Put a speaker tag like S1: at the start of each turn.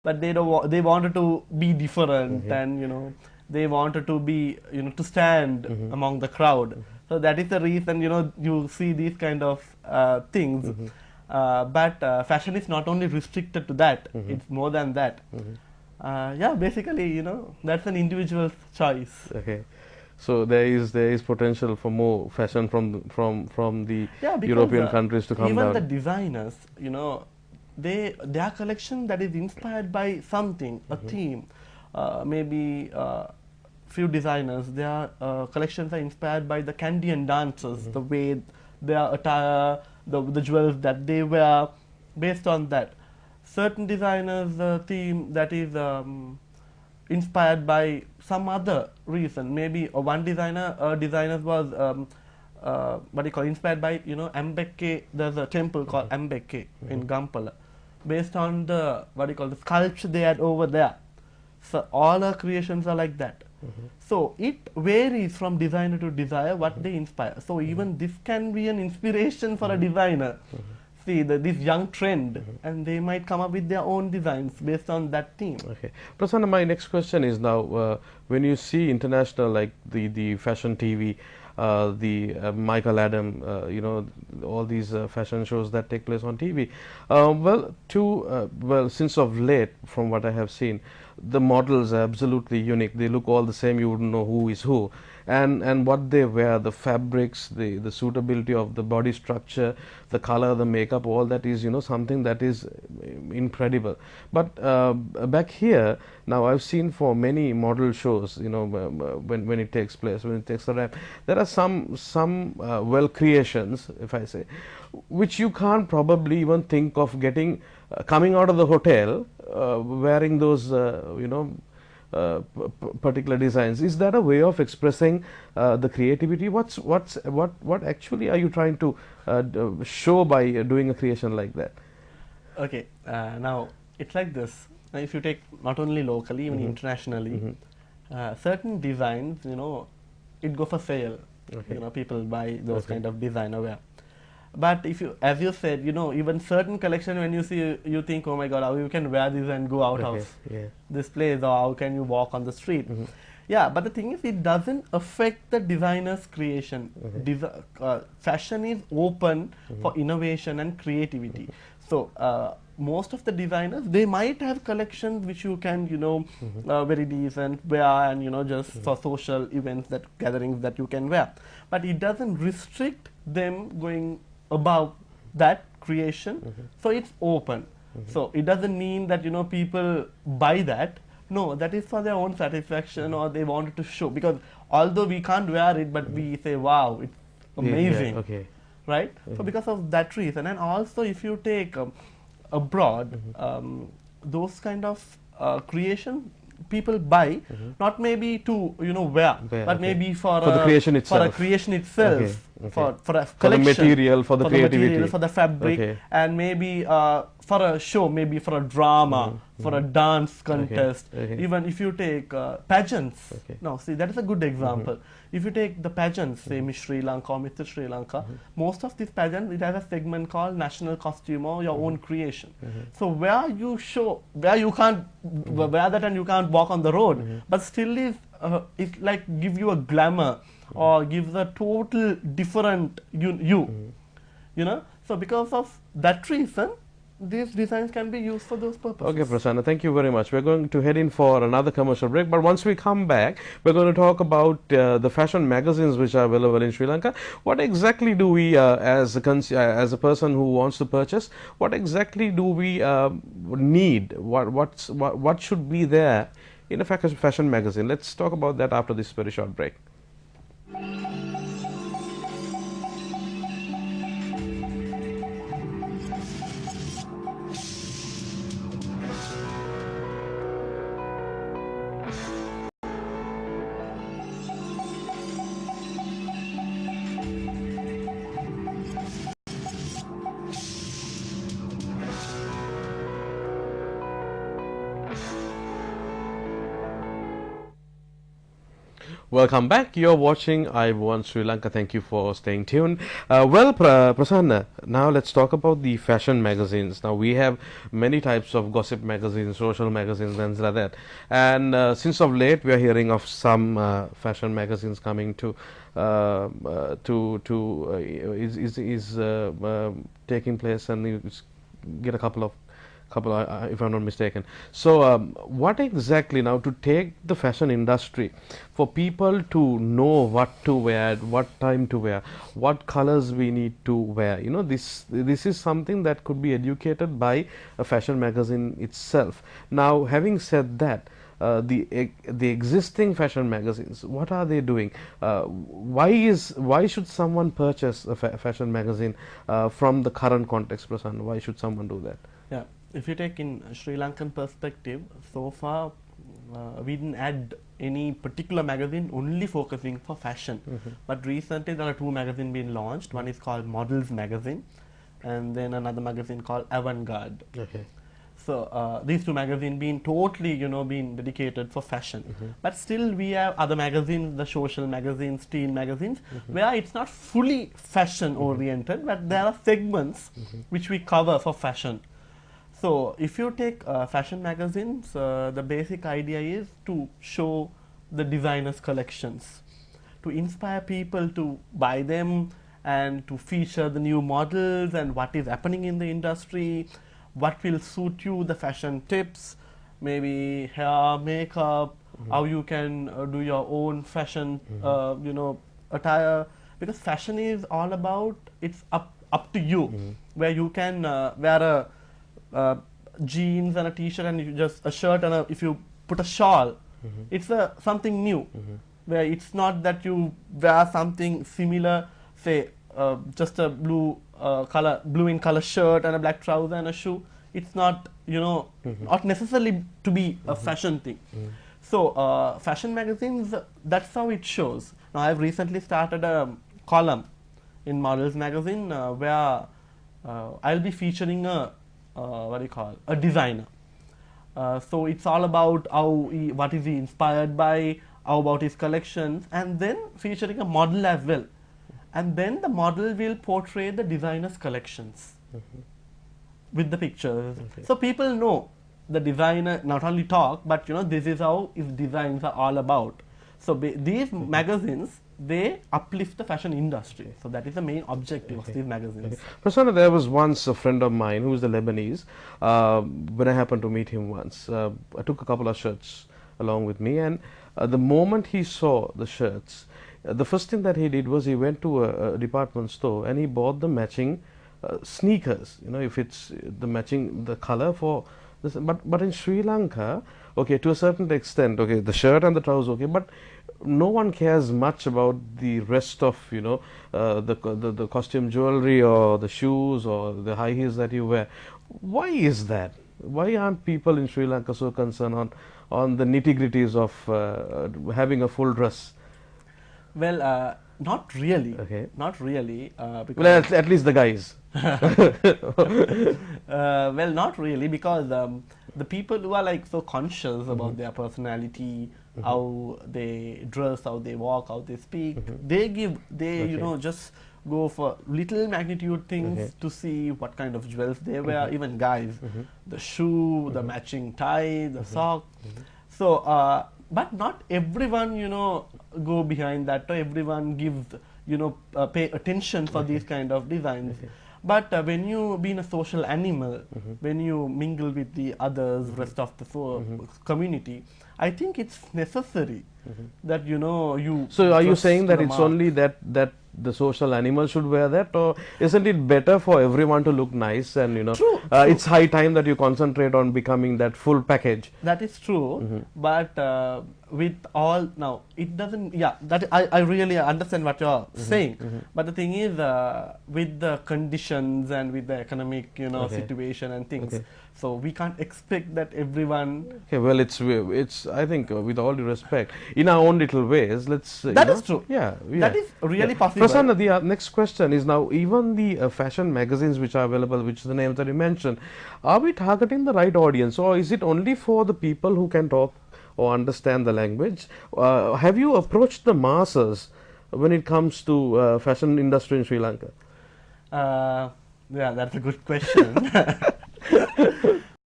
S1: but they wanted to be different, and they wanted to be to stand among the crowd. So that is the reason you see these kind of things. But fashion is not only restricted to that; it's more than that. Yeah, basically, that's an individual's choice.
S2: Okay. So there is potential for more fashion from the
S1: Yeah, because
S2: European countries to come
S1: even
S2: down.
S1: the designers, their collection that is inspired by something, a theme, maybe few designers, their collections are inspired by the Candian dancers, the way their attire, the jewels that they wear, based on that. Certain designers, theme that is inspired by some other reason. Maybe one designer was what do you call, inspired by Mbeke. There's a temple called Mbeke in Gampala, based on the what do you call, the sculpture they had over there. So all our creations are like that. So it varies from designer to designer what they inspire. So even this can be an inspiration for a designer. See this young trend, and they might come up with their own designs based on that theme.
S2: Okay, Prasanna, my next question is now when you see international, like the fashion TV, the Michael Adam, all these fashion shows that take place on TV. Well, since of late, from what I have seen, the models are absolutely unique. They look all the same. You wouldn't know who is who, and what they wear, the fabrics, the suitability of the body structure, the color, the makeup, all that is something that is incredible. But back here now, I've seen for many model shows, when it takes place, when it takes the time, there are some well creations, if I say, which you can't probably even think of getting coming out of the hotel wearing those particular designs. Is that a way of expressing the creativity? What actually are you trying to show by doing a creation like that?
S1: Okay, now it's like this. Now, if you take not only locally, even internationally, certain designs, it go for sale.
S2: Okay.
S1: People buy those kind of designer wear. But if you, as you said, even certain collection, when you see, you think, oh my God, how you can wear this and go out of this place, or how can you walk on the street? Yeah, but the thing is, it doesn't affect the designer's creation. Fashion is open for innovation and creativity. So most of the designers, they might have collections which you can, very decent wear, and just for social events, that gatherings that you can wear. But it doesn't restrict them going above that creation. So it's open. So it doesn't mean that people buy that. No, that is for their own satisfaction, or they wanted to show, because although we can't wear it, but we say, wow, it's amazing.
S2: Yeah, okay.
S1: Right? So because of that reason. And also, if you take abroad, those kind of creation people buy, not maybe to wear, but maybe for
S2: the creation itself.
S1: For a creation itself, for a collection,
S2: for the material, for the creativity,
S1: material, for the fabric, and maybe for a show, maybe for a drama, for a dance contest. Even if you take pageants, now see, that is a good example. If you take the pageants, say Miss Sri Lanka or Mr. Sri Lanka, most of these pageants, it has a segment called national costume or your own creation. So where you show, where you can't wear that and you can't walk on the road, but still is it like give you a glamour, or gives a total different you know. So because of that reason, these designs can be used for those purposes.
S2: Okay, Prasanna, thank you very much. We're going to head in for another commercial break, but once we come back, we're going to talk about the fashion magazines which are available in Sri Lanka. What exactly do we, as a person who wants to purchase, what exactly do we need? What should be there in a fashion magazine? Let's talk about that after this very short break. Welcome back. You're watching I Want Sri Lanka. Thank you for staying tuned. Prasanna, now let's talk about the fashion magazines. Now we have many types of gossip magazines, social magazines, and things like that. And since of late, we are hearing of some fashion magazines coming to taking place, and you get a couple, if I'm not mistaken. So, what exactly now to take the fashion industry for people to know what to wear, what time to wear, what colors we need to wear? You know, this is something that could be educated by a fashion magazine itself. Now, having said that, the existing fashion magazines, what are they doing? Why should someone purchase a fashion magazine from the current context, Prasanna? Why should someone do that?
S1: Yeah, if you take in Sri Lankan perspective, so far we didn't add any particular magazine only focusing for fashion. But recently there are two magazines being launched. One is called Models Magazine, and then another magazine called Avant-Garde.
S2: Okay.
S1: So these two magazines being totally, being dedicated for fashion. But still we have other magazines, the social magazines, teen magazines, where it's not fully fashion oriented, but there are segments which we cover for fashion. So if you take fashion magazines, the basic idea is to show the designers' collections, to inspire people to buy them and to feature the new models and what is happening in the industry, what will suit you, the fashion tips, maybe hair, makeup, how you can do your own fashion, attire. Because fashion is all about, it's up to you, where you can wear a jeans and a t-shirt and you just a shirt and if you put a shawl, it's something new, where it's not that you wear something similar, say just a blue in color shirt and a black trouser and a shoe. It's not, not necessarily to be a fashion thing. So fashion magazines, that's how it shows. Now I've recently started a column in Models Magazine where I'll be featuring a designer. So it's all about what is he inspired by, how about his collections, and then featuring a model as well. And then the model will portray the designer's collections with the pictures. So people know the designer not only talk, but this is how his designs are all about. So these magazines, they uplift the fashion industry. So that is the main objective of these magazines.
S2: Prasanna, there was once a friend of mine who is a Lebanese. When I happened to meet him once, I took a couple of shirts along with me, and the moment he saw the shirts, the first thing that he did was he went to a department store and he bought the matching sneakers. If it's the color for this. But in Sri Lanka, okay, to a certain extent, okay, the shirt and the trousers, okay, but no one cares much about the rest of the costume jewelry or the shoes or the high heels that you wear. Why is that? Why aren't people in Sri Lanka so concerned on the nitty-gritties of having a full dress?
S1: Well, not really.
S2: Okay.
S1: Not really. Because
S2: Well, at least the guys.
S1: well, not really, because the people who are like so conscious about their personality, how they dress, how they walk, how they speak, they just go for little magnitude things to see what kind of jewels they wear. Even guys, the shoe, the matching tie, the sock. So, but not everyone, go behind that, or everyone gives, pay attention for these kind of designs. But when you being a social animal, when you mingle with the others, rest of the community, I think it's necessary that you.
S2: So, are you saying that it's only that the social animal should wear that, or isn't it better for everyone to look nice and
S1: True.
S2: It's high time that you concentrate on becoming that full package?
S1: That is true, but with all now it doesn't. Yeah, that I really understand what you're saying, but the thing is with the conditions and with the economic situation and things. So we can't expect that everyone.
S2: Okay, well, it's. I think, with all due respect, in our own little ways, let's.
S1: That is true.
S2: Yeah, yeah.
S1: That is really possible.
S2: Prasanna, the next question is now, even the fashion magazines which are available, which the names that you mentioned, are we targeting the right audience, or is it only for the people who can talk or understand the language? Have you approached the masses when it comes to fashion industry in Sri Lanka?
S1: Yeah, that's a good question.